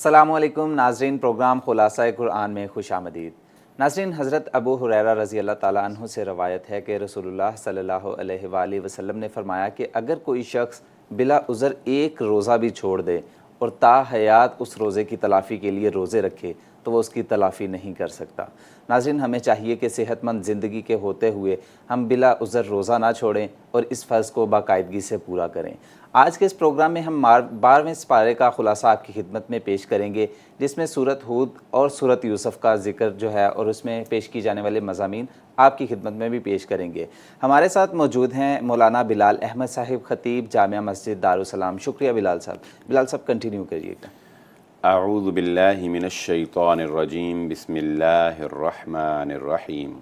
السلام علیکم ناظرین، پروگرام خلاصہ قرآن میں خوش آمدید۔ ناظرین، حضرت ابو ہریرہ رضی اللہ تعالیٰ عنہ سے روایت ہے کہ رسول اللہ صلی اللہ علیہ وآلہ وسلم نے فرمایا کہ اگر کوئی شخص بلا عذر ایک روزہ بھی چھوڑ دے اور تا حیات اس روزے کی تلافی کے لیے روزے رکھے تو وہ اس کی تلافی نہیں کر سکتا۔ ناظرین، ہمیں چاہیے کہ صحت مند زندگی کے ہوتے ہوئے ہم بلا عذر روزہ نہ چھوڑیں اور اس فرض کو باقاعدگی سے پورا کریں۔ آج کے اس پروگرام میں ہم 12ویں سپارے کا خلاصہ آپ کی خدمت میں پیش کریں گے، جس میں سورۃ ہود اور سورۃ یوسف کا ذکر جو ہے اور اس میں پیش کی جانے والے مضامین آپ کی خدمت میں بھی پیش کریں گے۔ ہمارے ساتھ موجود ہیں مولانا بلال احمد صاحب، خطیب جامعہ مسجد دارالسلام۔ شکریہ بلال صاحب کنٹینیو کریے گا۔ اعوذ باللہ من الشیطان الرجیم، بسم اللہ الرحمن الرحیم۔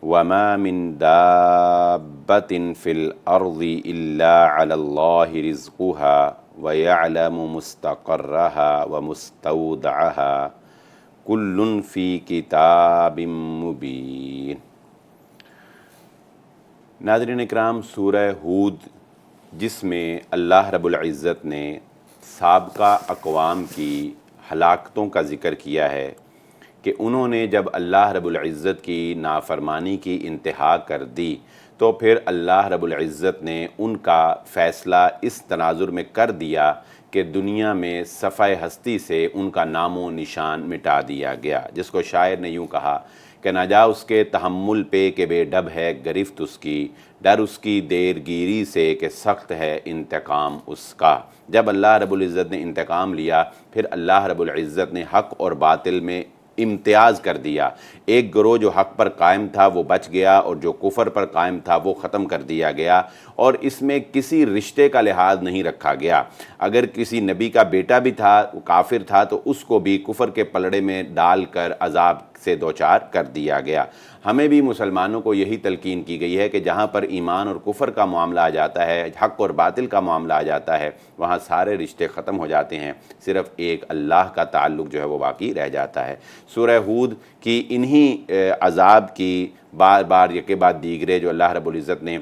وما من دابۃ فی الارض الا علی اللہ رزقها ویعلم مستقرها ومستودعها کل فی کتاب مبین۔ ناظرین اکرام، سورہ ہود جس میں اللہ رب العزت نے سابقہ اقوام کی ہلاکتوں کا ذکر کیا ہے کہ انہوں نے جب اللہ رب العزت کی نافرمانی کی انتہا کر دی تو پھر اللہ رب العزت نے ان کا فیصلہ اس تناظر میں کر دیا کہ دنیا میں صفحہ ہستی سے ان کا نام و نشان مٹا دیا گیا، جس کو شاعر نے یوں کہا کہ نہ جا اس کے تحمل پہ کہ بے ڈب ہے گرفت اس کی، ڈر اس کی دیر گیری سے کہ سخت ہے انتقام اس کا۔ جب اللہ رب العزت نے انتقام لیا، پھر اللہ رب العزت نے حق اور باطل میں امتیاز کر دیا۔ ایک گروہ جو حق پر قائم تھا وہ بچ گیا اور جو کفر پر قائم تھا وہ ختم کر دیا گیا، اور اس میں کسی رشتے کا لحاظ نہیں رکھا گیا۔ اگر کسی نبی کا بیٹا بھی تھا، وہ کافر تھا، تو اس کو بھی کفر کے پلڑے میں ڈال کر عذاب سے دوچار کر دیا گیا۔ ہمیں بھی مسلمانوں کو یہی تلقین کی گئی ہے کہ جہاں پر ایمان اور کفر کا معاملہ آ جاتا ہے، حق اور باطل کا معاملہ آ جاتا ہے، وہاں سارے رشتے ختم ہو جاتے ہیں، صرف ایک اللہ کا تعلق جو ہے وہ باقی رہ جاتا ہے۔ سورہ ہود کی انہی عذاب کی بار بار یکے بعد دیگرے جو اللہ رب العزت نے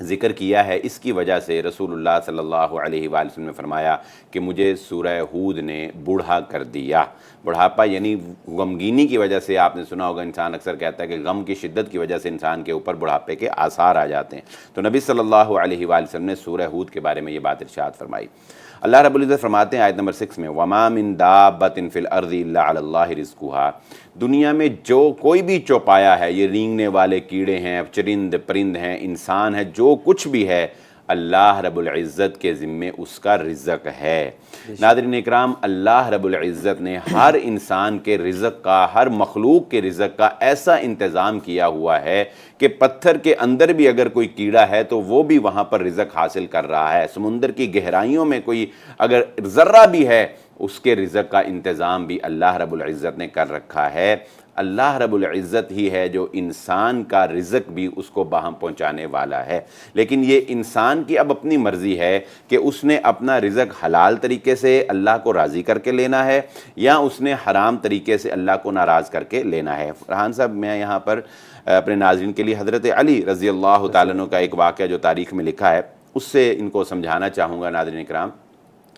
ذکر کیا ہے، اس کی وجہ سے رسول اللہ صلی اللہ علیہ وآلہ وسلم نے فرمایا کہ مجھے سورہ ہود نے بوڑھا کر دیا۔ بڑھاپا یعنی غمگینی کی وجہ سے، آپ نے سنا ہوگا انسان اکثر کہتا ہے کہ غم کی شدت کی وجہ سے انسان کے اوپر بڑھاپے کے آثار آ جاتے ہیں، تو نبی صلی اللہ علیہ وآلہ وسلم نے سورہ ہود کے بارے میں یہ بات ارشاد فرمائی۔ اللہ رب العزت فرماتے ہیں آیت نمبر 6 میں، وَمَا مِن دَابَّةٍ فِي الْأَرْضِ إِلَّا عَلَى اللَّهِ رِزْقُهَا۔ دنیا میں جو کوئی بھی چوپایا ہے، یہ رینگنے والے کیڑے ہیں، چرند پرند ہیں، انسان ہے، جو کچھ بھی ہے، اللہ رب العزت کے ذمے اس کا رزق ہے۔ ناظرین اکرام، اللہ رب العزت نے ہر انسان کے رزق کا، ہر مخلوق کے رزق کا ایسا انتظام کیا ہوا ہے کہ پتھر کے اندر بھی اگر کوئی کیڑا ہے تو وہ بھی وہاں پر رزق حاصل کر رہا ہے۔ سمندر کی گہرائیوں میں کوئی اگر ذرہ بھی ہے، اس کے رزق کا انتظام بھی اللہ رب العزت نے کر رکھا ہے۔ اللہ رب العزت ہی ہے جو انسان کا رزق بھی اس کو باہم پہنچانے والا ہے، لیکن یہ انسان کی اب اپنی مرضی ہے کہ اس نے اپنا رزق حلال طریقے سے اللہ کو راضی کر کے لینا ہے یا اس نے حرام طریقے سے اللہ کو ناراض کر کے لینا ہے۔ فرحان صاحب، میں یہاں پر اپنے ناظرین کے لیے حضرت علی رضی اللہ تعالیٰ عنہ کا ایک واقعہ جو تاریخ میں لکھا ہے اس سے ان کو سمجھانا چاہوں گا۔ ناظرین اکرام،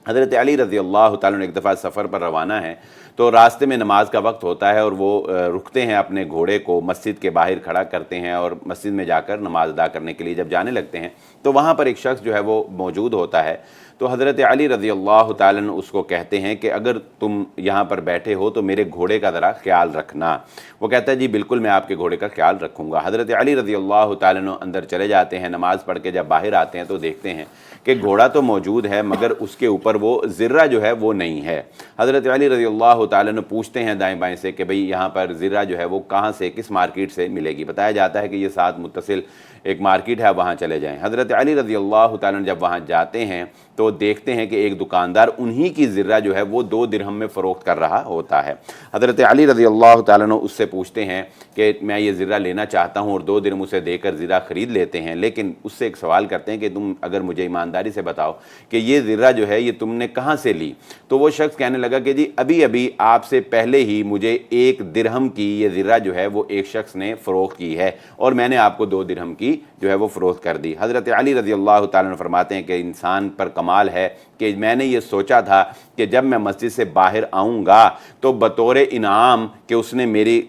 حضرت علی رضی اللہ تعالیٰ عنہ ایک دفعہ سفر پر روانہ ہیں تو راستے میں نماز کا وقت ہوتا ہے اور وہ رکتے ہیں، اپنے گھوڑے کو مسجد کے باہر کھڑا کرتے ہیں اور مسجد میں جا کر نماز ادا کرنے کے لیے جب جانے لگتے ہیں تو وہاں پر ایک شخص جو ہے وہ موجود ہوتا ہے۔ تو حضرت علی رضی اللہ تعالیٰ عنہ اس کو کہتے ہیں کہ اگر تم یہاں پر بیٹھے ہو تو میرے گھوڑے کا ذرا خیال رکھنا۔ وہ کہتا ہے جی بالکل، میں آپ کے گھوڑے کا خیال رکھوں گا۔ حضرت علی رضی اللہ تعالیٰ عنہ اندر چلے جاتے ہیں، نماز پڑھ کے جب باہر آتے ہیں تو دیکھتے ہیں کہ گھوڑا تو موجود ہے مگر اس کے اوپر وہ زرہ جو ہے وہ نہیں ہے۔ حضرت علی رضی اللہ تعالیٰ عنہ پوچھتے ہیں دائیں بائیں سے کہ بھئی یہاں پر زرہ جو ہے وہ کہاں سے، کس مارکیٹ سے ملے گی؟ بتایا جاتا ہے کہ یہ ساتھ متصل ایک مارکیٹ ہے، وہاں چلے جائیں۔ حضرت علی رضی اللہ تعالیٰ عنہ جب وہاں جاتے ہیں تو دیکھتے ہیں کہ ایک دکاندار انہی کی زرہ جو ہے وہ 2 درہم میں فروخت کر رہا ہوتا ہے۔ حضرت علی رضی اللہ تعالیٰ عنہ اس سے پوچھتے ہیں کہ میں یہ زرہ لینا چاہتا ہوں، اور 2 درہم اسے دے کر زرہ خرید لیتے ہیں، لیکن اس سے ایک سوال کرتے ہیں کہ تم اگر مجھے ایمانداری سے بتاؤ کہ یہ زرہ جو ہے یہ تم نے کہاں سے لی؟ تو وہ شخص کہنے لگا کہ جی ابھی ابھی آپ سے پہلے ہی مجھے 1 درہم کی یہ زرہ جو ہے وہ ایک شخص نے فروخت کی ہے اور میں نے آپ کو 2 درہم کی بھی جو ہے وہ فروخت کر دی۔ حضرت علی رضی اللہ تعالیٰ عنہ فرماتے ہیں کہ انسان پر کمال ہے کہ میں نے یہ سوچا تھا کہ جب میں مسجد سے باہر آؤں گا تو بطور انعام کہ اس نے میری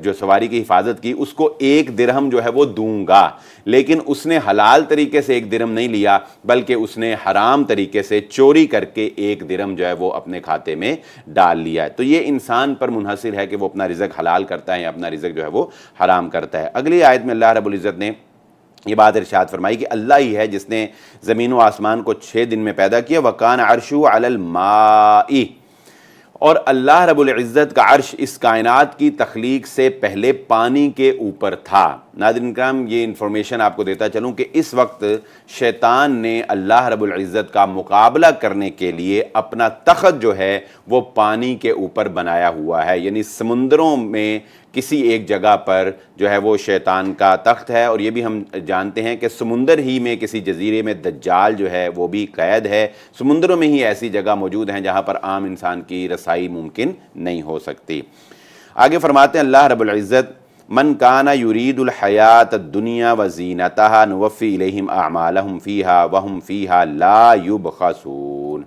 جو سواری کی حفاظت کی اس کو 1 درہم جو ہے وہ دوں گا، لیکن اس نے حلال طریقے سے 1 درہم نہیں لیا بلکہ اس نے حرام طریقے سے چوری کر کے 1 درہم جو ہے وہ اپنے کھاتے میں ڈال لیا ہے۔ تو یہ انسان پر منحصر ہے کہ وہ اپنا رزق حلال کرتا ہے یا اپنا رزق جو ہے وہ حرام کرتا ہے۔ اگلی آیت میں اللہ رب العزت نے یہ بات ارشاد فرمائی کہ اللہ ہی ہے جس نے زمین و آسمان کو 6 دن میں پیدا کیا، وَكَانَ عَرْشُهُ عَلَى الْمَاءِ، اور اللہ رب العزت کا عرش اس کائنات کی تخلیق سے پہلے پانی کے اوپر تھا۔ ناظرین کرام، یہ انفارمیشن آپ کو دیتا چلوں کہ اس وقت شیطان نے اللہ رب العزت کا مقابلہ کرنے کے لیے اپنا تخت جو ہے وہ پانی کے اوپر بنایا ہوا ہے، یعنی سمندروں میں کسی ایک جگہ پر جو ہے وہ شیطان کا تخت ہے، اور یہ بھی ہم جانتے ہیں کہ سمندر ہی میں کسی جزیرے میں دجال جو ہے وہ بھی قید ہے۔ سمندروں میں ہی ایسی جگہ موجود ہیں جہاں پر عام انسان کی رسائی ممکن نہیں ہو سکتی۔ آگے فرماتے ہیں اللہ رب العزت، من کان یرید الحیات الدنیا وزینتہا نوفی الیہم اعمالہم فیہا وہم فیہا لا یبخسون،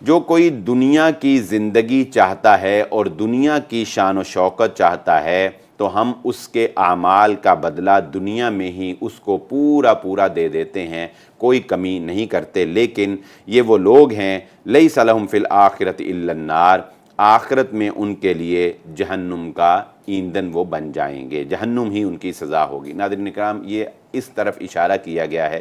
جو کوئی دنیا کی زندگی چاہتا ہے اور دنیا کی شان و شوکت چاہتا ہے تو ہم اس کے اعمال کا بدلہ دنیا میں ہی اس کو پورا دے دیتے ہیں، کوئی کمی نہیں کرتے۔ لیکن یہ وہ لوگ ہیں لیس لہم فی الآخرۃ الا النار، آخرت میں ان کے لیے جہنم کا ایندھن وہ بن جائیں گے، جہنم ہی ان کی سزا ہوگی۔ ناظرین کرام، یہ اس طرف اشارہ کیا گیا ہے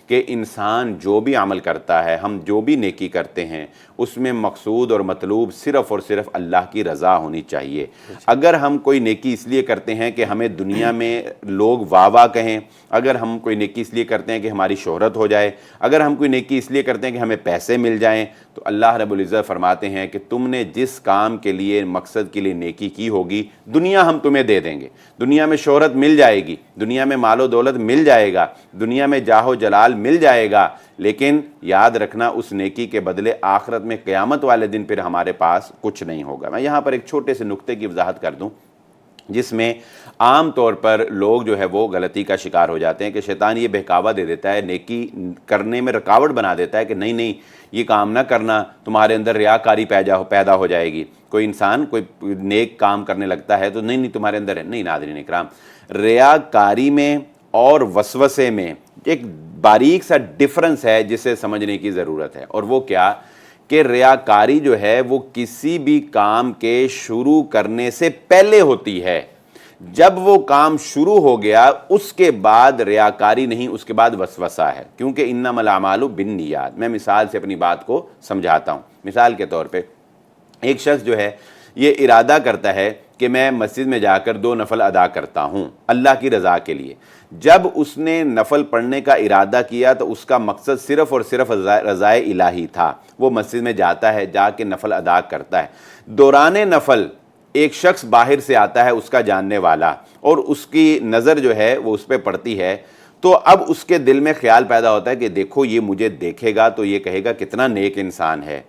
کہ انسان جو بھی عمل کرتا ہے، ہم جو بھی نیکی کرتے ہیں، اس میں مقصود اور مطلوب صرف اور صرف اللہ کی رضا ہونی چاہیے۔ اگر ہم کوئی نیکی اس لیے کرتے ہیں کہ ہمیں دنیا میں لوگ واہ واہ کہیں، اگر ہم کوئی نیکی اس لیے کرتے ہیں کہ ہماری شہرت ہو جائے، اگر ہم کوئی نیکی اس لیے کرتے ہیں کہ ہمیں پیسے مل جائیں، تو اللہ رب العزت فرماتے ہیں کہ تم نے جس کام کے لیے مقصد کے لیے نیکی کی ہوگی، دنیا ہم تمہیں دے دیں گے، دنیا میں شہرت مل جائے گی، دنیا میں مال و دولت مل جائے گا، دنیا میں جاہ و جلال مل جائے گا، لیکن یاد رکھنا اس نیکی کے بدلے آخرت میں قیامت والے دن پھر ہمارے پاس کچھ نہیں ہوگا۔ میں یہاں پر ایک چھوٹے سے نقطے کی وضاحت کر دوں جس میں عام طور پر لوگ جو ہے وہ غلطی کا شکار ہو جاتے ہیں کہ شیطان یہ بہکاوا دے دیتا ہے، نیکی کرنے میں رکاوٹ بنا دیتا ہے کہ نہیں یہ کام نہ کرنا، تمہارے اندر ریاکاری پیدا ہو جائے گی۔ کوئی انسان کوئی نیک کام کرنے لگتا ہے تو نہیں تمہارے اندر ہے۔ نہیں ناظرین اکرام، ریاکاری میں اور وسوسے میں ایک باریک سا ڈفرنس ہے جسے سمجھنے کی ضرورت ہے، اور وہ کیا کہ ریاکاری جو ہے وہ کسی بھی کام کے شروع کرنے سے پہلے ہوتی ہے۔ جب وہ کام شروع ہو گیا اس کے بعد ریاکاری نہیں، اس کے بعد وسوسہ ہے، کیونکہ انما الاعمال بالنیات۔ میں مثال سے اپنی بات کو سمجھاتا ہوں۔ مثال کے طور پہ ایک شخص جو ہے یہ ارادہ کرتا ہے کہ میں مسجد میں جا کر 2 نفل ادا کرتا ہوں اللہ کی رضا کے لیے۔ جب اس نے نفل پڑھنے کا ارادہ کیا تو اس کا مقصد صرف اور صرف رضائے الہی تھا۔ وہ مسجد میں جاتا ہے، جا کے نفل ادا کرتا ہے۔ دوران نفل ایک شخص باہر سے آتا ہے، اس کا جاننے والا، اور اس کی نظر جو ہے وہ اس پہ پڑتی ہے، تو اب اس کے دل میں خیال پیدا ہوتا ہے کہ دیکھو یہ مجھے دیکھے گا تو یہ کہے گا کتنا نیک انسان ہے۔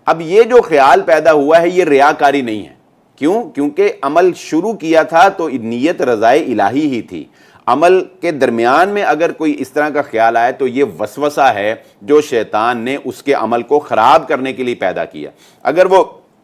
اب یہ جو خیال پیدا ہوا ہے یہ ریاکاری نہیں ہے۔ کیوں؟ کیونکہ عمل شروع کیا تھا تو نیت رضائے الہی ہی تھی۔ عمل کے درمیان میں اگر کوئی اس طرح کا خیال آئے تو یہ وسوسہ ہے جو شیطان نے اس کے عمل کو خراب کرنے کے لیے پیدا کیا۔ اگر وہ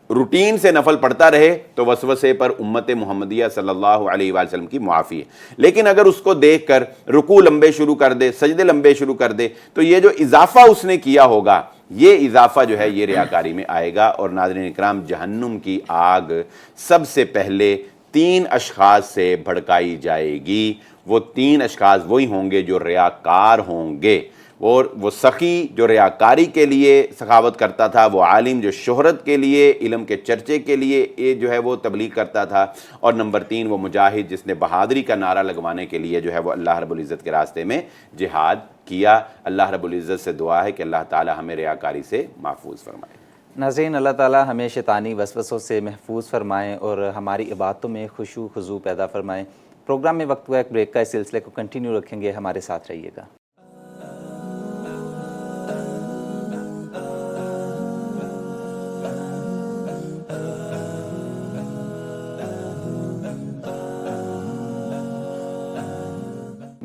روٹین سے نفل پڑھتا رہے تو وسوسے پر امت محمدیہ صلی اللہ علیہ وآلہ وسلم کی معافی ہے، لیکن اگر اس کو دیکھ کر رکوع لمبے شروع کر دے، سجدے لمبے شروع کر دے، تو یہ جو اضافہ اس نے کیا ہوگا، یہ اضافہ جو ہے یہ ریاکاری میں آئے گا۔ اور ناظرین اکرام، جہنم کی آگ سب سے پہلے 3 اشخاص سے بھڑکائی جائے گی۔ وہ 3 اشخاص وہی ہوں گے جو ریاکار ہوں گے، اور وہ سخی جو ریاکاری کے لیے سخاوت کرتا تھا، وہ عالم جو شہرت کے لیے، علم کے چرچے کے لیے یہ جو ہے وہ تبلیغ کرتا تھا، اور نمبر 3 وہ مجاہد جس نے بہادری کا نعرہ لگوانے کے لیے جو ہے وہ اللہ رب العزت کے راستے میں جہاد کیا۔ اللہ رب العزت سے دعا ہے کہ اللہ تعالی ہمیں ریاکاری سے محفوظ فرمائے۔ ناظرین، اللہ تعالی ہمیں شیطانی وسوسوں سے محفوظ فرمائیں اور ہماری عبادتوں میں خشوع خضوع پیدا فرمائیں۔ پروگرام میں وقت ہوا ایک بریک کا، اس سلسلے کو کنٹینیو رکھیں گے، ہمارے ساتھ رہیے گا۔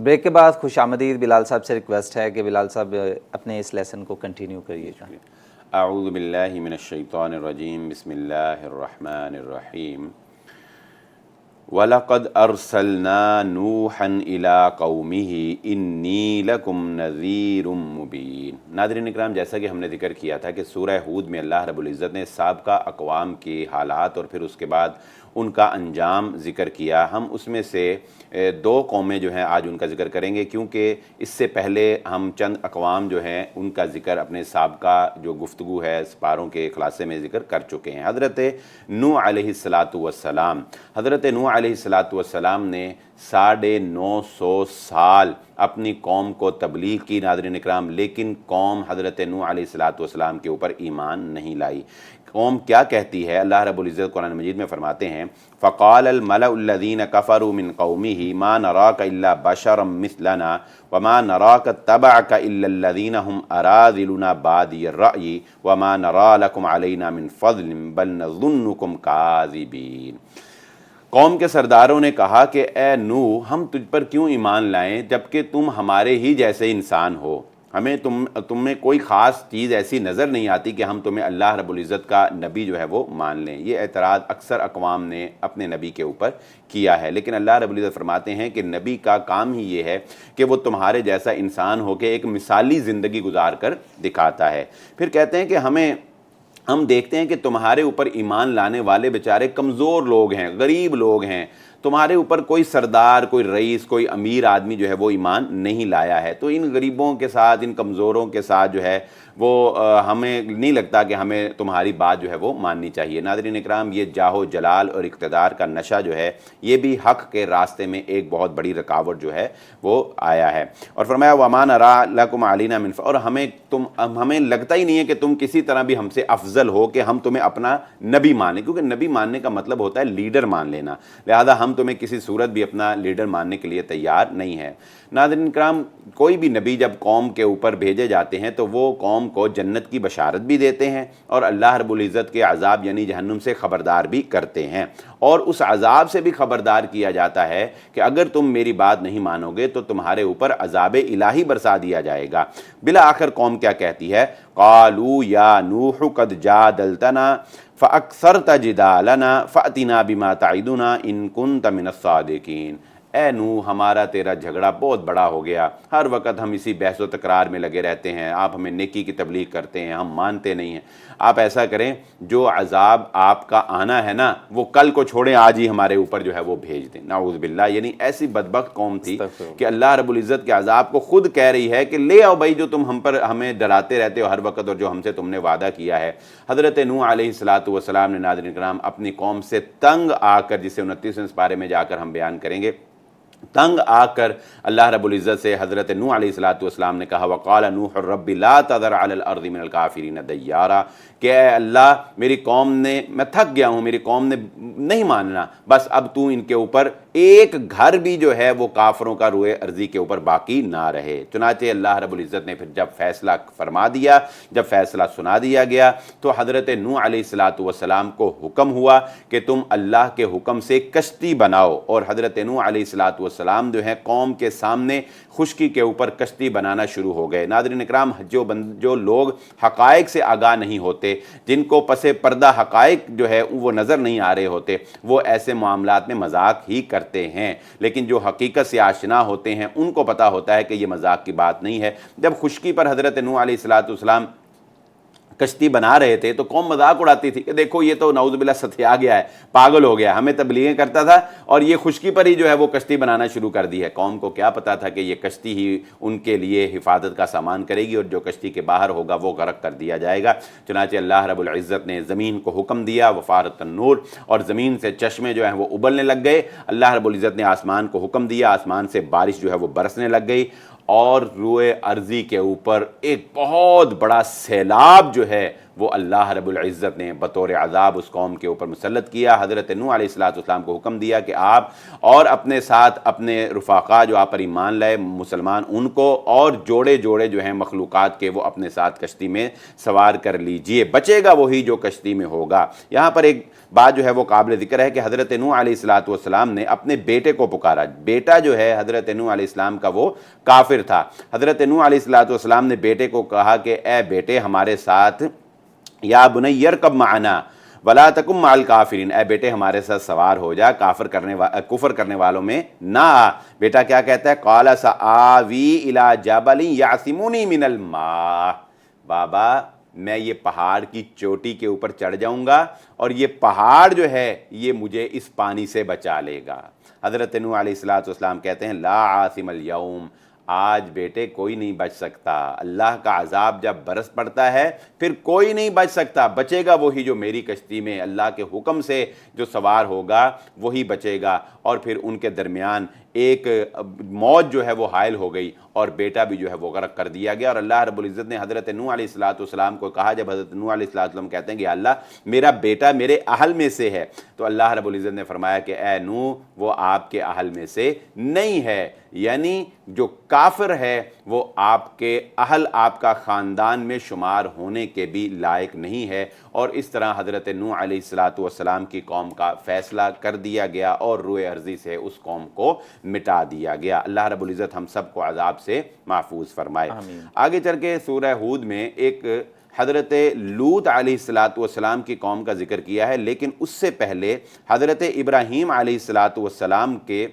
بریک کے بعد خوش آمدید بلال صاحب سے ریکویسٹ ہے کہ بلال صاحب اپنے اس لیسن کو کنٹینیو کریے گا. اعوذ باللہ من الشیطان الرجیم بسم اللہ الرحمن الرحیم وَلَقَدْ أَرْسَلْنَا نُوحًا إِلَىٰ قَوْمِهِ إِنِّي لَكُمْ نَذِيرٌ مُبِينٌ. ناظرین اکرام، جیسا کہ ہم نے ذکر کیا تھا کہ سورہ ہود میں اللہ رب العزت نے سابقہ اقوام کی حالات اور پھر اس کے بعد ان کا انجام ذکر کیا. ہم اس میں سے دو قومیں جو ہیں آج ان کا ذکر کریں گے، کیونکہ اس سے پہلے ہم چند اقوام جو ہیں ان کا ذکر اپنے سابقہ جو گفتگو ہے سپاروں کے خلاصے میں ذکر کر چکے ہیں. حضرت نوح علیہ السلام حضرت نوح علیہ السلام نے 950 سال اپنی قوم کو تبلیغ کی ناظرین اکرام، لیکن قوم حضرت نوح علیہ السلام کے اوپر ایمان نہیں لائی. قوم کیا کہتی ہے؟ اللہ رب العزت قرآن مجید میں فرماتے ہیں فَقَالَ الْمَلَأُ الَّذِينَ كَفَرُوا مِنْ قَوْمِهِ مَا نَرَاكَ إِلَّا بَشَرًا مِثْلَنَا وَمَا نَرَاكَ اتَّبَعَكَ إِلَّا الَّذِينَ هُمْ أَرَاذِلُنَا بَادِيَ الرَّأْيِ وَمَا نَرَىٰ لَكُمْ عَلَيْنَا مِنْ فَضْلٍ بَلْ نَظُنُّكُمْ كَاذِبِينَ. قوم کے سرداروں نے کہا کہ اے نوح، ہم تجھ پر کیوں ایمان لائیں جبکہ تم ہمارے ہی جیسے انسان ہو. ہمیں تم میں کوئی خاص چیز ایسی نظر نہیں آتی کہ ہم تمہیں اللہ رب العزت کا نبی جو ہے وہ مان لیں. یہ اعتراض اکثر اقوام نے اپنے نبی کے اوپر کیا ہے، لیکن اللہ رب العزت فرماتے ہیں کہ نبی کا کام ہی یہ ہے کہ وہ تمہارے جیسا انسان ہو کے ایک مثالی زندگی گزار کر دکھاتا ہے. پھر کہتے ہیں کہ ہم دیکھتے ہیں کہ تمہارے اوپر ایمان لانے والے بیچارے کمزور لوگ ہیں، غریب لوگ ہیں. تمہارے اوپر کوئی سردار، کوئی رئیس، کوئی امیر آدمی جو ہے وہ ایمان نہیں لایا ہے. تو ان غریبوں کے ساتھ، ان کمزوروں کے ساتھ جو ہے وہ ہمیں نہیں لگتا کہ ہمیں تمہاری بات جو ہے وہ ماننی چاہیے. ناظرین اکرام، یہ جاہ و جلال اور اقتدار کا نشہ جو ہے یہ بھی حق کے راستے میں ایک بہت بڑی رکاوٹ جو ہے وہ آیا ہے. اور فرمایا وَمَا نَرَىٰ لَكُمْ عَلَيْنَا مِنْ اور ہمیں لگتا ہی نہیں ہے کہ تم کسی طرح بھی ہم سے افضل ہو کہ ہم تمہیں اپنا نبی مانیں، کیونکہ نبی ماننے کا مطلب ہوتا ہے لیڈر مان لینا. لہذا ہم تمہیں کسی صورت بھی اپنا لیڈر ماننے کے لیے تیار نہیں ہے. ناظرین کرام، کوئی بھی نبی جب قوم کے اوپر بھیجے جاتے ہیں تو وہ قوم کو جنت کی بشارت بھی دیتے ہیں اور اللہ رب العزت کے عذاب یعنی جہنم سے خبردار بھی کرتے ہیں. اور اس عذاب سے بھی خبردار کیا جاتا ہے کہ اگر تم میری بات نہیں مانو گے تو تمہارے اوپر عذاب الہی برسا دیا جائے گا. بالآخر قوم کیا کہتی ہے؟ قالوا یا نوح قد جادلتنا فاکثرت جدالنا فأتنا بما تعدنا ان کنت من الصادقین. اے نوح، ہمارا تیرا جھگڑا بہت بڑا ہو گیا، ہر وقت ہم اسی بحث و تکرار میں لگے رہتے ہیں، آپ ہمیں نیکی کی تبلیغ کرتے ہیں، ہم مانتے نہیں ہیں. آپ ایسا کریں، جو عذاب آپ کا آنا ہے نا وہ کل کو چھوڑیں، آج ہی ہمارے اوپر جو ہے وہ بھیج دیں. نعوذ باللہ. یعنی ایسی بدبخت قوم تھی کہ اللہ رب العزت کے عذاب کو خود کہہ رہی ہے کہ لے آؤ بھائی جو تم ہمیں ڈراتے رہتے ہو ہر وقت اور جو ہم سے تم نے وعدہ کیا ہے. حضرت نوح علیہ السلام نے ناظرین کرام اپنی قوم سے تنگ آ کر، جسے 29ویں سپارے میں جا کر ہم بیان کریں گے، تنگ آ کر اللہ رب العزت سے حضرت نوح علیہ السلام نے کہا وقال نوح رب لا تذر علی الارض من الکافرین دیارا، کہ اے اللہ میری قوم نے، میں تھک گیا ہوں، میری قوم نے نہیں ماننا، بس اب تو ان کے اوپر ایک گھر بھی جو ہے وہ کافروں کا روئے ارضی کے اوپر باقی نہ رہے. چنانچہ اللہ رب العزت نے پھر جب فیصلہ فرما دیا، جب فیصلہ سنا دیا گیا تو حضرت نوح علیہ السلام کو حکم ہوا کہ تم اللہ کے حکم سے کشتی بناؤ. اور حضرت نوح علیہ السلام جو ہیں قوم کے سامنے خشکی کے اوپر کشتی بنانا شروع ہو گئے. ناظرین اکرام، جو لوگ حقائق سے آگاہ نہیں ہوتے، جن کو پس پردہ حقائق جو ہے وہ نظر نہیں آ رہے ہوتے، وہ ایسے معاملات میں مذاق ہی کرتے ہیں. لیکن جو حقیقت سے آشنا ہوتے ہیں ان کو پتہ ہوتا ہے کہ یہ مذاق کی بات نہیں ہے. جب خشکی پر حضرت نوح علیہ السلام کشتی بنا رہے تھے تو قوم مذاق اڑاتی تھی کہ دیکھو یہ تو نعوذ باللہ ستیا گیا ہے، پاگل ہو گیا، ہمیں تبلیغیں کرتا تھا اور یہ خشکی پر ہی جو ہے وہ کشتی بنانا شروع کر دی ہے. قوم کو کیا پتا تھا کہ یہ کشتی ہی ان کے لیے حفاظت کا سامان کرے گی اور جو کشتی کے باہر ہوگا وہ غرق کر دیا جائے گا. چنانچہ اللہ رب العزت نے زمین کو حکم دیا وفارت النور، اور زمین سے چشمے جو ہیں وہ ابلنے لگ گئے. اللہ رب العزت نے آسمان کو حکم دیا، آسمان سے بارش جو ہے وہ برسنے لگ گئی اور روئے ارضی کے اوپر ایک بہت بڑا سیلاب جو ہے وہ اللہ رب العزت نے بطور عذاب اس قوم کے اوپر مسلط کیا۔ حضرت نوح علیہ السلام کو حکم دیا کہ آپ اور اپنے ساتھ اپنے رفاقا جو آپ پر ایمان لائے مسلمان ان کو اور جوڑے جوڑے جو ہیں مخلوقات کے وہ اپنے ساتھ کشتی میں سوار کر لیجئے، بچے گا وہی جو کشتی میں ہوگا۔ یہاں پر ایک بات جو ہے وہ قابل ذکر ہے کہ حضرت نوح علیہ السلام نے اپنے بیٹے کو پکارا۔ بیٹا جو ہے حضرت نوح علیہ السلام کا وہ کافر تھا۔ حضرت نوح علیہ السلام نے بیٹے کو کہا کہ اے بیٹے ہمارے ساتھ، یا بنی ارکب معنا ولا تکن مع الکافرین، اے بیٹے ہمارے ساتھ سوار ہو جا، کفر کرنے والوں میں نہ آ۔ بیٹا کیا کہتا ہے؟ قال سآوی الی جبل یعصمنی من الماء، بابا میں یہ پہاڑ کی چوٹی کے اوپر چڑھ جاؤں گا اور یہ پہاڑ جو ہے یہ مجھے اس پانی سے بچا لے گا۔ حضرت نوح علیہ السلام کہتے ہیں لا عاصم اليوم، آج بیٹے کوئی نہیں بچ سکتا، اللہ کا عذاب جب برس پڑتا ہے پھر کوئی نہیں بچ سکتا، بچے گا وہی جو میری کشتی میں اللہ کے حکم سے جو سوار ہوگا وہی بچے گا۔ اور پھر ان کے درمیان ایک موج جو ہے وہ حائل ہو گئی اور بیٹا بھی جو ہے وہ غرق کر دیا گیا۔ اور اللہ رب العزت نے حضرت نوح علیہ السلام کو کہا، جب حضرت نوح علیہ السلام کہتے ہیں کہ اللہ میرا بیٹا میرے اہل میں سے ہے، تو اللہ رب العزت نے فرمایا کہ اے نوح وہ آپ کے اہل میں سے نہیں ہے، یعنی جو کافر ہے وہ آپ کے اہل، آپ کا خاندان میں شمار ہونے کے بھی لائق نہیں ہے۔ اور اس طرح حضرت نوح علیہ السلام کی قوم کا فیصلہ کر دیا گیا اور روئے ارضی سے اس قوم کو مٹا دیا گیا۔ اللہ رب العزت ہم سب کو عذاب سے محفوظ فرمائے۔ آگے چل کے سورہ ہود میں ایک حضرت لوط علیہ السلام کی قوم کا ذکر کیا ہے، لیکن اس سے پہلے حضرت ابراہیم علیہ السلام کے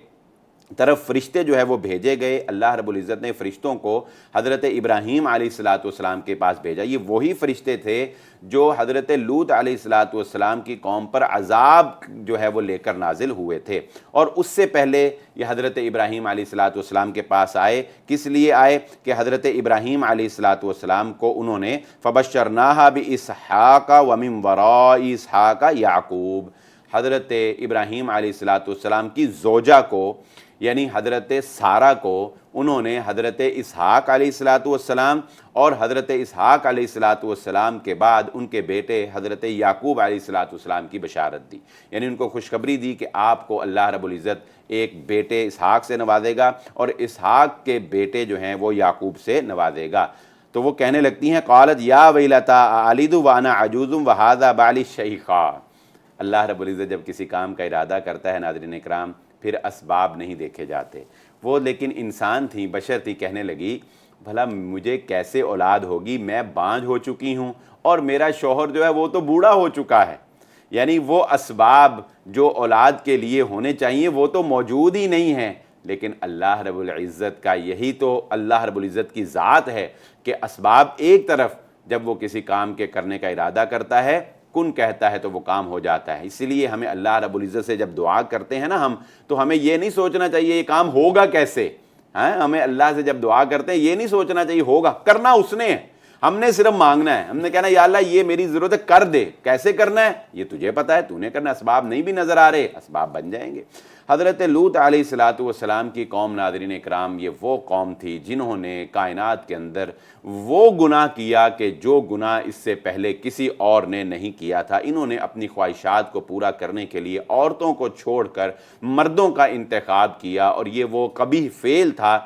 طرف فرشتے جو ہے وہ بھیجے گئے۔ اللہ رب العزت نے فرشتوں کو حضرت ابراہیم علیہ السلام کے پاس بھیجا۔ یہ وہی فرشتے تھے جو حضرت لوط علیہ السلام کی قوم پر عذاب جو ہے وہ لے کر نازل ہوئے تھے، اور اس سے پہلے یہ حضرت ابراہیم علیہ السلام کے پاس آئے۔ کس لیے آئے؟ کہ حضرت ابراہیم علیہ السلام کو انہوں نے فبشرناہا باسحاق ومن وراء اسحاق یعقوب، حضرت ابراہیم علیہ السلام کی زوجہ کو یعنی حضرت سارہ کو انہوں نے حضرت اسحاق علیہ السلام اور حضرت اسحاق علیہ السلام کے بعد ان کے بیٹے حضرت یعقوب علیہ السلام کی بشارت دی، یعنی ان کو خوشخبری دی کہ آپ کو اللہ رب العزت ایک بیٹے اسحاق سے نوازے گا اور اسحاق کے بیٹے جو ہیں وہ یعقوب سے نوازے گا۔ تو وہ کہنے لگتی ہیں قالت یا ویلتا اعلد وانا عجوز وہذا بالی شیخا۔ اللہ رب العزت جب کسی کام کا ارادہ کرتا ہے ناظرین اکرام پھر اسباب نہیں دیکھے جاتے۔ وہ لیکن انسان تھی، بشر تھی، کہنے لگی بھلا مجھے کیسے اولاد ہوگی، میں بانجھ ہو چکی ہوں اور میرا شوہر جو ہے وہ تو بوڑھا ہو چکا ہے، یعنی وہ اسباب جو اولاد کے لیے ہونے چاہیے وہ تو موجود ہی نہیں ہیں۔ لیکن اللہ رب العزت کا یہی تو اللہ رب العزت کی ذات ہے کہ اسباب ایک طرف جب وہ کسی کام کے کرنے کا ارادہ کرتا ہے کن کہتا ہے تو وہ کام ہو جاتا ہے۔ اسی لیے ہمیں اللہ رب العزت سے جب دعا کرتے ہیں نا تو ہمیں یہ نہیں سوچنا چاہیے یہ کام ہوگا کیسے، ہمیں اللہ سے جب دعا کرتے ہیں یہ نہیں سوچنا چاہیے ہوگا، کرنا اس نے ہے، ہم نے صرف مانگنا ہے، ہم نے کہنا یا اللہ یہ میری ضرورت ہے کر دے، کیسے کرنا ہے یہ تجھے پتا ہے، تو نے کرنا، اسباب نہیں بھی نظر آ رہے اسباب بن جائیں گے۔ حضرت لوط علیہ السلام کی قوم ناظرین اکرام یہ وہ قوم تھی جنہوں نے کائنات کے اندر وہ گناہ کیا کہ جو گناہ اس سے پہلے کسی اور نے نہیں کیا تھا۔ انہوں نے اپنی خواہشات کو پورا کرنے کے لیے عورتوں کو چھوڑ کر مردوں کا انتخاب کیا، اور یہ وہ قبیح فعل تھا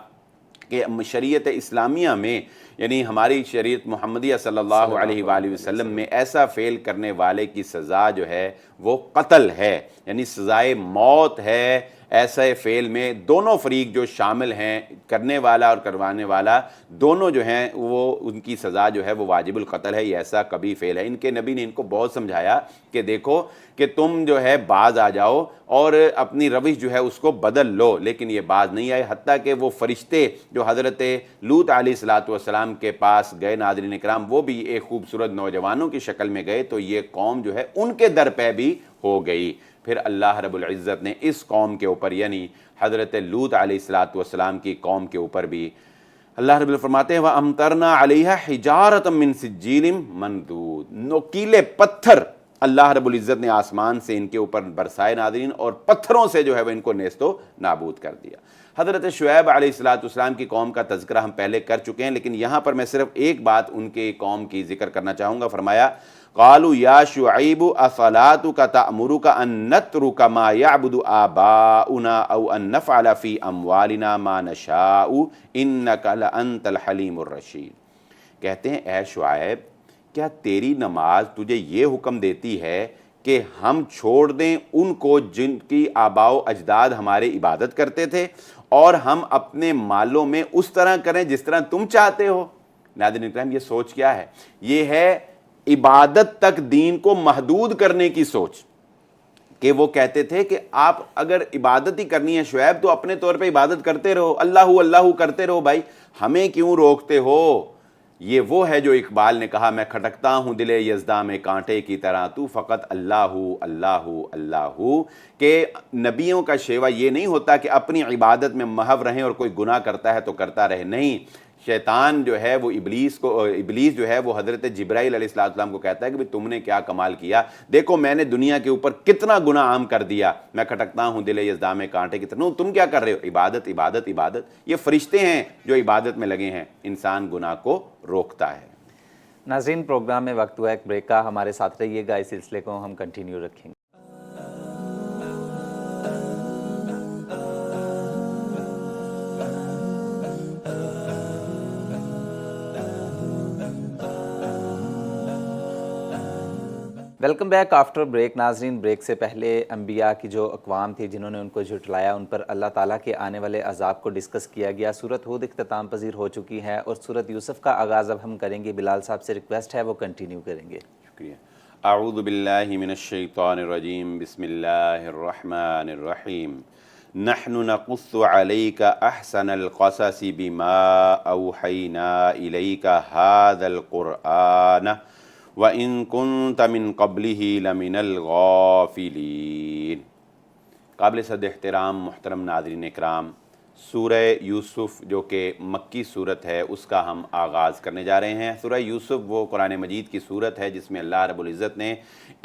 کہ شریعت اسلامیہ میں یعنی ہماری شریعت محمدیہ صلی اللہ علیہ وآلہ وسلم میں ایسا فعل کرنے والے کی سزا جو ہے وہ قتل ہے، یعنی سزائے موت ہے۔ ایسے فعل میں دونوں فریق جو شامل ہیں، کرنے والا اور کروانے والا، دونوں جو ہیں وہ ان کی سزا جو ہے وہ واجب القتل ہے۔ یہ ایسا کبھی فعل ہے۔ ان کے نبی نے ان کو بہت سمجھایا کہ دیکھو کہ تم جو ہے باز آ جاؤ اور اپنی روش جو ہے اس کو بدل لو، لیکن یہ باز نہیں آئے، حتیٰ کہ وہ فرشتے جو حضرت لوط علیہ السلام کے پاس گئے ناظرین اکرام وہ بھی ایک خوبصورت نوجوانوں کی شکل میں گئے، تو یہ قوم جو ہے ان کے در پہ بھی ہو گئی۔ پھر اللہ رب العزت نے اس قوم کے اوپر یعنی حضرت لوط علیہ السلام کی قوم کے اوپر بھی اللہ رب العزت فرماتے ہیں وَأَمْطَرْنَا عَلَيْهَا حِجَارَةً مِّن سِجِّيلٍ مَنْضُودٍ، نوکیلے پتھر اللہ رب العزت نے آسمان سے ان کے اوپر برسائے ناظرین، اور پتھروں سے جو ہے وہ ان کو نیست و نابود کر دیا۔ حضرت شعیب علیہ السلام کی قوم کا تذکرہ ہم پہلے کر چکے ہیں، لیکن یہاں پر میں صرف ایک بات ان کے قوم کی ذکر کرنا چاہوں گا۔ فرمایا قالوا یا شعیب اصلاتک تأمرک ان نترک ما یعبد آباؤنا او ان نفعل فی اموالنا ما نشاء انک لانت الحلیم الرشید۔ کہتے ہیں اے شعیب، کیا تیری نماز تجھے یہ حکم دیتی ہے کہ ہم چھوڑ دیں ان کو جن کی آباء و اجداد ہمارے عبادت کرتے تھے، اور ہم اپنے مالوں میں اس طرح کریں جس طرح تم چاہتے ہو؟ ناظرین کرام، یہ سوچ کیا ہے؟ یہ ہے عبادت تک دین کو محدود کرنے کی سوچ، کہ وہ کہتے تھے کہ آپ اگر عبادت ہی کرنی ہے شعیب تو اپنے طور پہ عبادت کرتے رہو، اللہ اللہ کرتے رہو، بھائی ہمیں کیوں روکتے ہو؟ یہ وہ ہے جو اقبال نے کہا، میں کھٹکتا ہوں دل یزداں میں کانٹے کی طرح، تو فقط اللہ اللہ اللہ، کہ نبیوں کا شیوہ یہ نہیں ہوتا کہ اپنی عبادت میں محو رہیں اور کوئی گناہ کرتا ہے تو کرتا رہے، نہیں، شیطان جو ہے وہ ابلیس جو ہے وہ حضرت جبرائیل علیہ السلام کو کہتا ہے کہ تم نے کیا کمال کیا، دیکھو میں نے دنیا کے اوپر کتنا گناہ عام کر دیا، میں کھٹکتا ہوں دل یزداں میں کانٹے کی طرح، تم کیا کر رہے ہو؟ عبادت عبادت عبادت۔ یہ فرشتے ہیں جو عبادت میں لگے ہیں، انسان گناہ کو روکتا ہے۔ ناظرین، پروگرام میں وقت ہوا ایک بریک کا، ہمارے ساتھ رہیے گا، اس سلسلے کو ہم کنٹینیو رکھیں گے۔ Welcome back after break. ناظرین، بریک سے پہلے انبیاء کی جو اقوام تھی جنہوں نے ان کو جھٹلایا، ان پر اللہ تعالیٰ کے آنے والے عذاب کو ڈسکس کیا گیا۔ سورۃ ہود اختتام پذیر ہو چکی ہے اور سورۃ یوسف کا آغاز اب ہم کریں گے۔ بلال صاحب سے ریکویسٹ ہے وہ کنٹینیو کریں گے۔ شکریہ۔ اعوذ باللہ من الشیطان الرجیم، بسم اللہ الرحمن الرحیم۔ نحن نقص علیک احسن القصص بما اوحینا الیک ھذا القرآن وَإِن كُنْتَ مِن قَبْلِهِ لَمِنَ الْغَافِلِينَ۔ قابل صد احترام محترم ناظرین اکرام، سورہ یوسف جو کہ مکی صورت ہے اس کا ہم آغاز کرنے جا رہے ہیں۔ سورہ یوسف وہ قرآن مجید کی صورت ہے جس میں اللہ رب العزت نے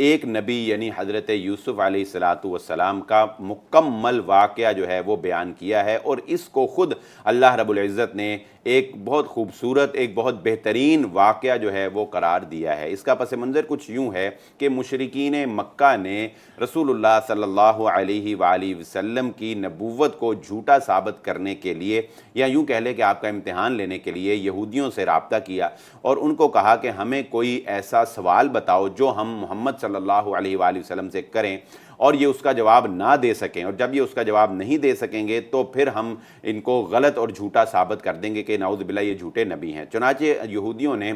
ایک نبی یعنی حضرت یوسف علیہ السلام کا مکمل واقعہ جو ہے وہ بیان کیا ہے، اور اس کو خود اللہ رب العزت نے ایک بہت خوبصورت، ایک بہت بہترین واقعہ جو ہے وہ قرار دیا ہے۔ اس کا پس منظر کچھ یوں ہے کہ مشرکین مکہ نے رسول اللہ صلی اللہ علیہ وآلہ وسلم کی نبوت کو جھوٹا ثابت کرنے کے لیے، یا یوں کہہ لیں کہ آپ کا امتحان لینے کے لیے یہودیوں سے رابطہ کیا اور ان کو کہا کہ ہمیں کوئی ایسا سوال بتاؤ جو ہم محمد صلی اللہ علیہ وآلہ وسلم سے کریں اور یہ اس کا جواب نہ دے سکیں، اور جب یہ اس کا جواب نہیں دے سکیں گے تو پھر ہم ان کو غلط اور جھوٹا ثابت کر دیں گے کہ نعوذ باللہ یہ جھوٹے نبی ہیں۔ چنانچہ یہودیوں نے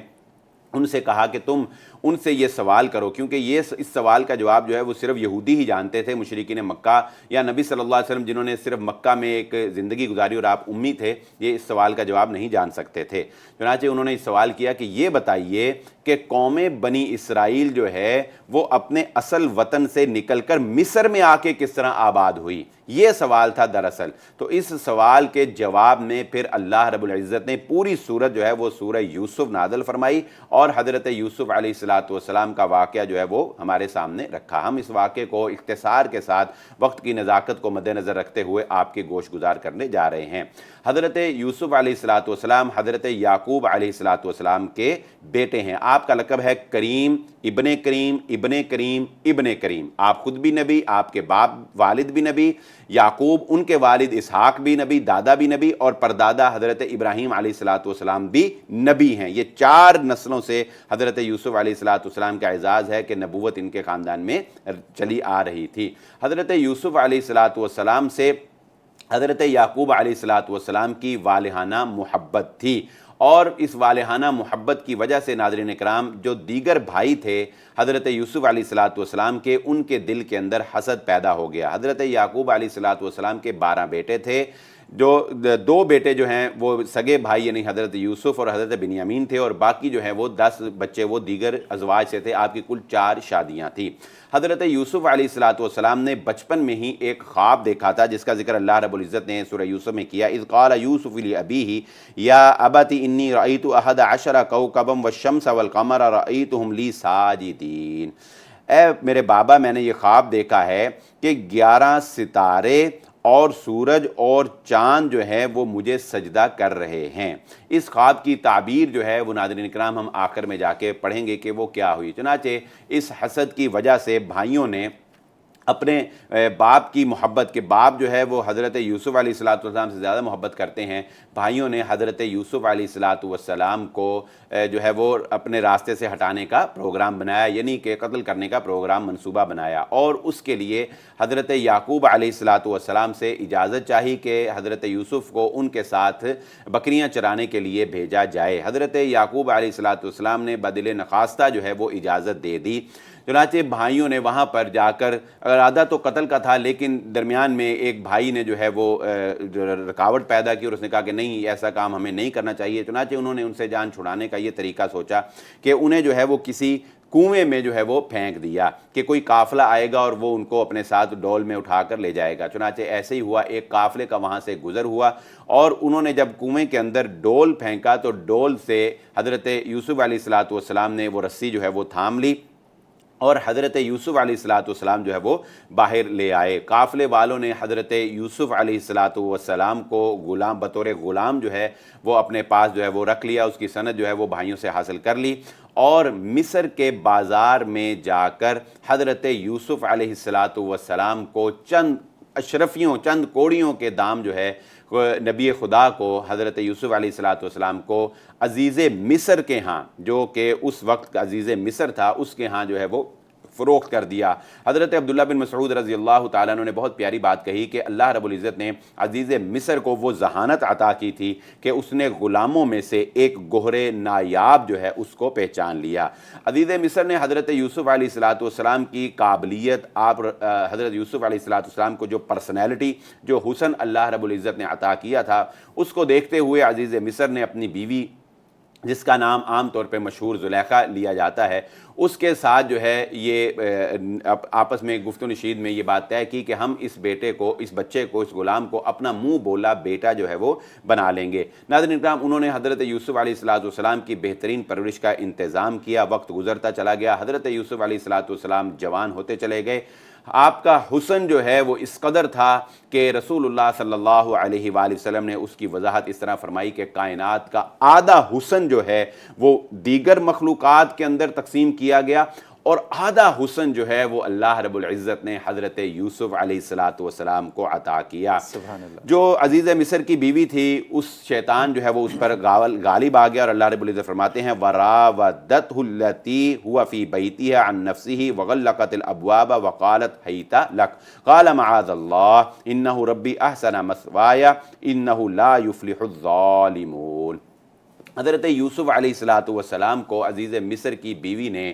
ان سے کہا کہ تم ان سے یہ سوال کرو، کیونکہ یہ اس سوال کا جواب جو ہے وہ صرف یہودی ہی جانتے تھے، مشرکین مکہ یا نبی صلی اللہ علیہ وسلم جنہوں نے صرف مکہ میں ایک زندگی گزاری اور آپ امی تھے، یہ اس سوال کا جواب نہیں جان سکتے تھے۔ چنانچہ انہوں نے اس سوال کیا کہ یہ بتائیے کہ قوم بنی اسرائیل جو ہے وہ اپنے اصل وطن سے نکل کر مصر میں آ کے کس طرح آباد ہوئی، یہ سوال تھا دراصل۔ تو اس سوال کے جواب میں پھر اللہ رب العزت نے پوری سورت جو ہے وہ سورہ یوسف نازل فرمائی اور حضرت یوسف علیہ السلام کا واقعہ جو ہے وہ ہمارے سامنے رکھا۔ ہم اس واقعے کو اختصار کے ساتھ وقت کی نزاکت کو مد نظر رکھتے ہوئے آپ کے گوش گزار کرنے جا رہے ہیں۔ حضرت یوسف علیہ السلام حضرت یعقوب علیہ السلام کے بیٹے ہیں۔ آپ کا لقب ہے کریم، ابن کریم، ابن کریم، ابن کریم۔ آپ خود بھی نبی، آپ کے باپ والد بھی نبی، یعقوب ان کے والد اسحاق بھی نبی، دادا بھی نبی، اور پردادا حضرت ابراہیم علیہ السلام بھی نبی ہیں۔ یہ 4 نسلوں سے حضرت یوسف علیہ السلام کا اعزاز ہے کہ نبوت ان کے خاندان میں چلی آ رہی تھی۔ حضرت یوسف علیہ السلام سے حضرت یعقوب علیہ السلام کی والہانہ محبت تھی، اور اس والہانہ محبت کی وجہ سے ناظرین اکرام جو دیگر بھائی تھے حضرت یوسف علیہ السلام کے، ان کے دل کے اندر حسد پیدا ہو گیا۔ حضرت یعقوب علیہ السلام کے 12 بیٹے تھے، جو 2 بیٹے جو ہیں وہ سگے بھائی یعنی حضرت یوسف اور حضرت بنیامین تھے، اور باقی جو ہیں وہ 10 بچے وہ دیگر ازواج سے تھے۔ آپ کی کل 4 شادیاں تھیں۔ حضرت یوسف علیہ السلام نے بچپن میں ہی ایک خواب دیکھا تھا جس کا ذکر اللہ رب العزت نے سورہ یوسف میں کیا۔ اذ قال یوسف لأبیہ یا ابت انی رأیت 11 کوکبا والشمس والقمر رأیتهم لی ساجدین۔ اے میرے بابا میں نے یہ خواب دیکھا ہے کہ 11 ستارے اور سورج اور چاند جو ہے وہ مجھے سجدہ کر رہے ہیں۔ اس خواب کی تعبیر جو ہے وہ ناظرین کرام ہم آخر میں جا کے پڑھیں گے کہ وہ کیا ہوئی۔ چنانچہ اس حسد کی وجہ سے بھائیوں نے اپنے باپ کی محبت کے باپ جو ہے وہ حضرت یوسف علیہ السلام سے زیادہ محبت کرتے ہیں، بھائیوں نے حضرت یوسف علیہ السلام کو جو ہے وہ اپنے راستے سے ہٹانے کا پروگرام بنایا، یعنی کہ قتل کرنے کا پروگرام منصوبہ بنایا، اور اس کے لیے حضرت یعقوب علیہ السلام سے اجازت چاہی کہ حضرت یوسف کو ان کے ساتھ بکریاں چرانے کے لیے بھیجا جائے۔ حضرت یعقوب علیہ السلام نے بدل نخواستہ جو ہے وہ اجازت دے دی۔ چنانچہ بھائیوں نے وہاں پر جا کر، ارادہ تو قتل کا تھا لیکن درمیان میں ایک بھائی نے جو ہے وہ رکاوٹ پیدا کی اور اس نے کہا کہ نہیں، ایسا کام ہمیں نہیں کرنا چاہیے۔ چنانچہ انہوں نے ان سے جان چھڑانے کا یہ طریقہ سوچا کہ انہیں جو ہے وہ کسی کنویں میں جو ہے وہ پھینک دیا کہ کوئی قافلہ آئے گا اور وہ ان کو اپنے ساتھ ڈول میں اٹھا کر لے جائے گا۔ چنانچہ ایسے ہی ہوا، ایک قافلے کا وہاں سے گزر ہوا اور انہوں نے جب کنویں کے اندر ڈول پھینکا تو ڈول سے حضرت یوسف علیہ السلام نے وہ رسی جو ہے وہ تھام لی اور حضرت یوسف علیہ السلام جو ہے وہ باہر لے آئے۔ قافلے والوں نے حضرت یوسف علیہ السلام کو غلام بطور غلام جو ہے وہ اپنے پاس جو ہے وہ رکھ لیا، اس کی سند جو ہے وہ بھائیوں سے حاصل کر لی اور مصر کے بازار میں جا کر حضرت یوسف علیہ السلام کو چند اشرفیوں، چند کوڑیوں کے دام جو ہے نبی خدا کو، حضرت یوسف علیہ السلام کو عزیز مصر کے ہاں، جو کہ اس وقت کا عزیز مصر تھا، اس کے ہاں جو ہے وہ فروخت کر دیا۔ حضرت عبداللہ بن مسعود رضی اللہ تعالیٰ عنہ نے بہت پیاری بات کہی کہ اللہ رب العزت نے عزیز مصر کو وہ ذہانت عطا کی تھی کہ اس نے غلاموں میں سے ایک گہرے نایاب جو ہے اس کو پہچان لیا۔ عزیز مصر نے حضرت یوسف علیہ السلام کی قابلیت، حضرت یوسف علیہ السلام کو جو پرسنالٹی، جو حسن اللہ رب العزت نے عطا کیا تھا، اس کو دیکھتے ہوئے عزیز مصر نے اپنی بیوی، جس کا نام عام طور پہ مشہور زلیخا لیا جاتا ہے، اس کے ساتھ جو ہے یہ آپس میں گفت و نشید میں یہ بات طے کی کہ ہم اس بیٹے کو، اس بچے کو، اس غلام کو اپنا منہ بولا بیٹا جو ہے وہ بنا لیں گے۔ ناظرین اکرام، انہوں نے حضرت یوسف علیہ السلام کی بہترین پرورش کا انتظام کیا۔ وقت گزرتا چلا گیا، حضرت یوسف علیہ السلام جوان ہوتے چلے گئے۔ آپ کا حسن جو ہے وہ اس قدر تھا کہ رسول اللہ صلی اللہ علیہ وآلہ وسلم نے اس کی وضاحت اس طرح فرمائی کہ کائنات کا آدھا حسن جو ہے وہ دیگر مخلوقات کے اندر تقسیم کیا گیا اور آدھا حسن جو ہے وہ اللہ رب العزت نے حضرت یوسف علیہ السلام کو عطا کیا۔ سبحان اللہ۔ جو عزیز مصر کی بیوی تھی، اس شیطان جو ہے وہ اس پر غالب آ گیا اور اللہ رب العزت فرماتے ہیں وَرَاوَدَتْهُ الَّتِي هُوَ فِي بَيْتِهَا عَن نَفْسِهِ وَغَلَّقَتِ الْأَبْوَابَ وَقَالَتْ هَيْتَ لَكَ قَالَ مَعَاذَ اللَّهِ إِنَّهُ رَبِّي أَحْسَنَ مَثْوَايَ إِنَّهُ لَا يُفْلِحُ الظَّالِمُونَ۔ حضرت یوسف علیہ السلام کو عزیز مصر کی بیوی نے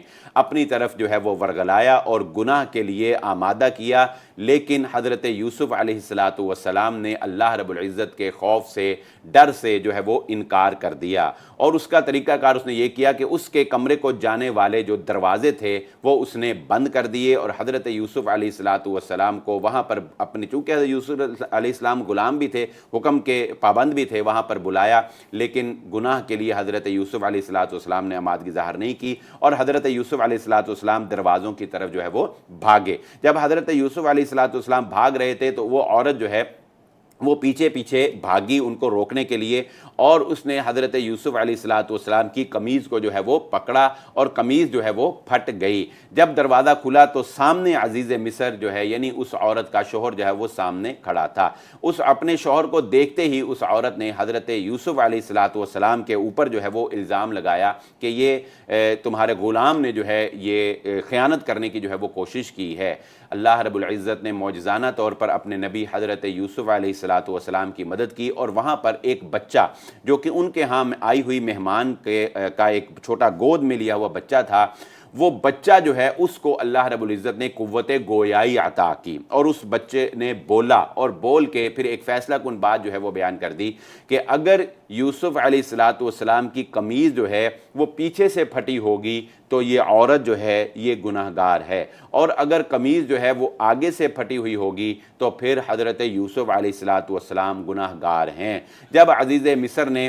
اپنی طرف جو ہے وہ ورگلایا اور گناہ کے لیے آمادہ کیا، لیکن حضرت یوسف علیہ السلام نے اللہ رب العزت کے خوف سے، ڈر سے جو ہے وہ انکار کر دیا اور اس کا طریقہ کار اس نے یہ کیا کہ اس کے کمرے کو جانے والے جو دروازے تھے وہ اس نے بند کر دیے اور حضرت یوسف علیہ السلام کو وہاں پر اپنے، چونکہ یوسف علیہ السلام غلام بھی تھے، حکم کے پابند بھی تھے، وہاں پر بلایا، لیکن گناہ کے لیے حضرت یوسف علیہ السلام نے آمادگی ظاہر نہیں کی اور حضرت یوسف علیہ السلام دروازوں کی طرف جو ہے وہ بھاگے۔ جب حضرت یوسف علیہ السلام بھاگ رہے تھے تو وہ عورت جو ہے وہ پیچھے پیچھے بھاگی ان کو روکنے کے لیے اور اس نے حضرت یوسف علیہ السلام کی قمیض کو جو ہے وہ پکڑا اور قمیض جو ہے وہ پھٹ گئی۔ جب دروازہ کھلا تو سامنے عزیز مصر جو ہے، یعنی اس عورت کا شوہر جو ہے وہ سامنے کھڑا تھا۔ اس اپنے شوہر کو دیکھتے ہی اس عورت نے حضرت یوسف علیہ السلام کے اوپر جو ہے وہ الزام لگایا کہ یہ تمہارے غلام نے جو ہے یہ خیانت کرنے کی جو ہے وہ کوشش کی ہے۔ اللہ رب العزت نے معجزانہ طور پر اپنے نبی حضرت یوسف علیہ السلام کی مدد کی اور وہاں پر ایک بچہ جو کہ ان کے ہاں آئی ہوئی مہمان کا ایک چھوٹا گود میں لیا ہوا بچہ تھا، وہ بچہ جو ہے اس کو اللہ رب العزت نے قوت گویائی عطا کی اور اس بچے نے بولا اور بول کے پھر ایک فیصلہ کن بات جو ہے وہ بیان کر دی کہ اگر یوسف علیہ السلام کی قمیض جو ہے وہ پیچھے سے پھٹی ہوگی تو یہ عورت جو ہے یہ گناہگار ہے، اور اگر قمیض جو ہے وہ آگے سے پھٹی ہوئی ہوگی تو پھر حضرت یوسف علیہ السلام گناہگار ہیں۔ جب عزیز مصر نے